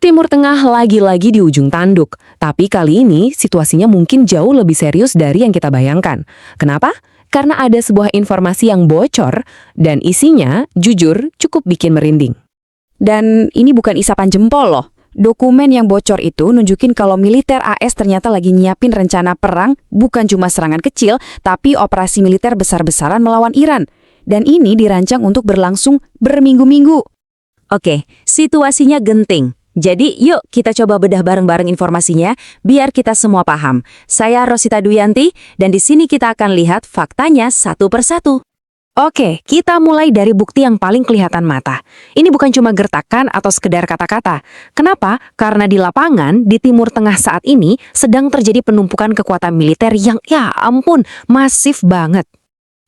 Timur Tengah lagi-lagi di ujung tanduk, tapi kali ini situasinya mungkin jauh lebih serius dari yang kita bayangkan. Kenapa? Karena ada sebuah informasi yang bocor dan isinya, jujur, cukup bikin merinding. Dan ini bukan isapan jempol loh. Dokumen yang bocor itu nunjukin kalau militer AS ternyata lagi nyiapin rencana perang, bukan cuma serangan kecil, tapi operasi militer besar-besaran melawan Iran. Dan ini dirancang untuk berlangsung berminggu-minggu. Oke, situasinya genting. Jadi yuk kita coba bedah bareng-bareng informasinya biar kita semua paham. Saya Rosita Duyanti dan di sini kita akan lihat faktanya satu persatu. Oke, kita mulai dari bukti yang paling kelihatan mata. Ini bukan cuma gertakan atau sekedar kata-kata. Kenapa? Karena di lapangan, di Timur Tengah saat ini sedang terjadi penumpukan kekuatan militer yang ya ampun, masif banget.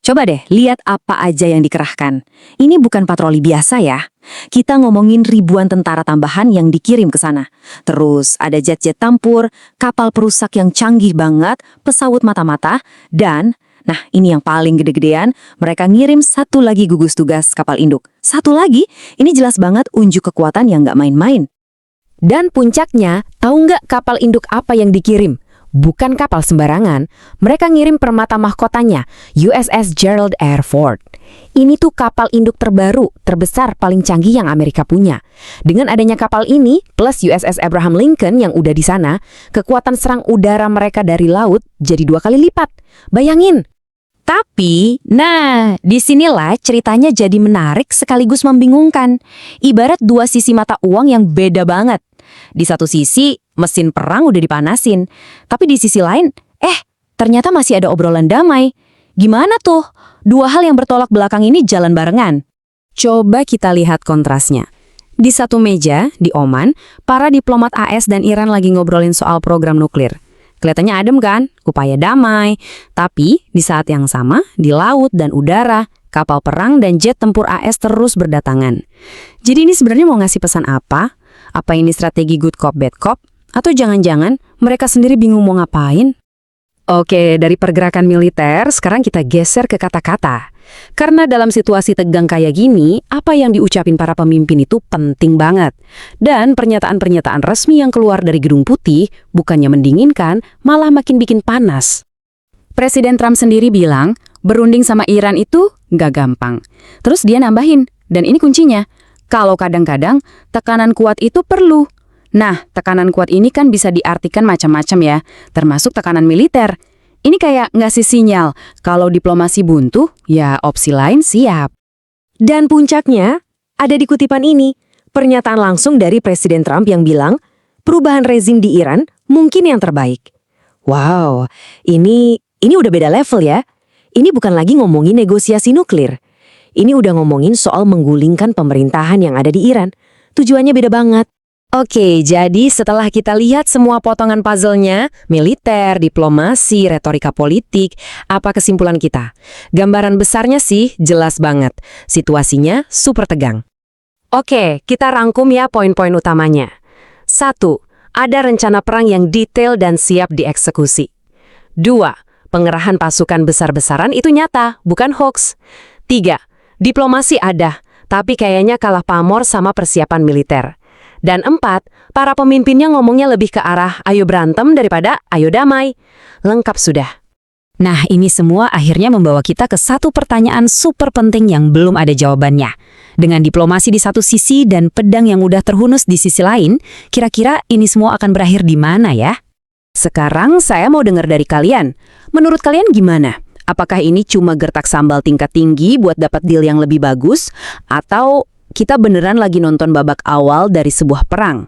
Coba deh lihat apa aja yang dikerahkan. Ini bukan patroli biasa ya. Kita ngomongin ribuan tentara tambahan yang dikirim ke sana. Terus ada jet-jet tempur, kapal perusak yang canggih banget, pesawat mata-mata, dan nah, ini yang paling gede-gedean, mereka ngirim satu lagi gugus tugas kapal induk. Satu lagi, ini jelas banget unjuk kekuatan yang nggak main-main. Dan puncaknya, tahu nggak kapal induk apa yang dikirim? Bukan kapal sembarangan, mereka ngirim permata mahkotanya, USS Gerald R. Ford. Ini tuh kapal induk terbaru, terbesar, paling canggih yang Amerika punya. Dengan adanya kapal ini, plus USS Abraham Lincoln yang udah di sana, kekuatan serang udara mereka dari laut jadi 2 kali lipat. Bayangin! Tapi, nah, disinilah ceritanya jadi menarik sekaligus membingungkan. Ibarat dua sisi mata uang yang beda banget. Di satu sisi, mesin perang udah dipanasin. Tapi di sisi lain, ternyata masih ada obrolan damai. Gimana tuh? Dua hal yang bertolak belakang ini jalan barengan. Coba kita lihat kontrasnya. Di satu meja, di Oman, para diplomat AS dan Iran lagi ngobrolin soal program nuklir. Kelihatannya adem kan? Upaya damai. Tapi di saat yang sama, di laut dan udara, kapal perang dan jet tempur AS terus berdatangan. Jadi ini sebenarnya mau ngasih pesan apa? Apa ini strategi good cop, bad cop? Atau jangan-jangan mereka sendiri bingung mau ngapain? Oke, dari pergerakan militer, sekarang kita geser ke kata-kata. Karena dalam situasi tegang kayak gini, apa yang diucapin para pemimpin itu penting banget. Dan pernyataan-pernyataan resmi yang keluar dari Gedung Putih bukannya mendinginkan, malah makin bikin panas. Presiden Trump sendiri bilang, berunding sama Iran itu nggak gampang. Terus dia nambahin, dan ini kuncinya, kalau kadang-kadang tekanan kuat itu perlu. Nah, tekanan kuat ini kan bisa diartikan macam-macam ya, termasuk tekanan militer. Ini kayak ngasih sinyal, kalau diplomasi buntu, ya opsi lain siap. Dan puncaknya, ada di kutipan ini, pernyataan langsung dari Presiden Trump yang bilang, perubahan rezim di Iran mungkin yang terbaik. Wow, ini udah beda level ya. Ini bukan lagi ngomongin negosiasi nuklir. Ini udah ngomongin soal menggulingkan pemerintahan yang ada di Iran. Tujuannya beda banget. Oke, jadi setelah kita lihat semua potongan puzzle-nya, militer, diplomasi, retorika politik, apa kesimpulan kita? Gambaran besarnya sih jelas banget. Situasinya super tegang. Oke, kita rangkum ya poin-poin utamanya. 1. Ada rencana perang yang detail dan siap dieksekusi. 2. Pengerahan pasukan besar-besaran itu nyata, bukan hoax. 3. Diplomasi ada, tapi kayaknya kalah pamor sama persiapan militer. Dan 4, para pemimpinnya ngomongnya lebih ke arah ayo berantem daripada ayo damai. Lengkap sudah. Nah, ini semua akhirnya membawa kita ke satu pertanyaan super penting yang belum ada jawabannya. Dengan diplomasi di satu sisi dan pedang yang udah terhunus di sisi lain, kira-kira ini semua akan berakhir di mana ya? Sekarang saya mau dengar dari kalian. Menurut kalian gimana? Apakah ini cuma gertak sambal tingkat tinggi buat dapat deal yang lebih bagus? Atau kita beneran lagi nonton babak awal dari sebuah perang?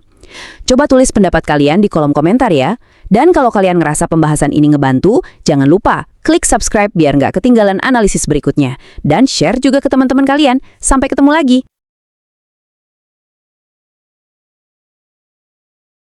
Coba tulis pendapat kalian di kolom komentar ya. Dan kalau kalian ngerasa pembahasan ini ngebantu, jangan lupa klik subscribe biar nggak ketinggalan analisis berikutnya. Dan share juga ke teman-teman kalian. Sampai ketemu lagi.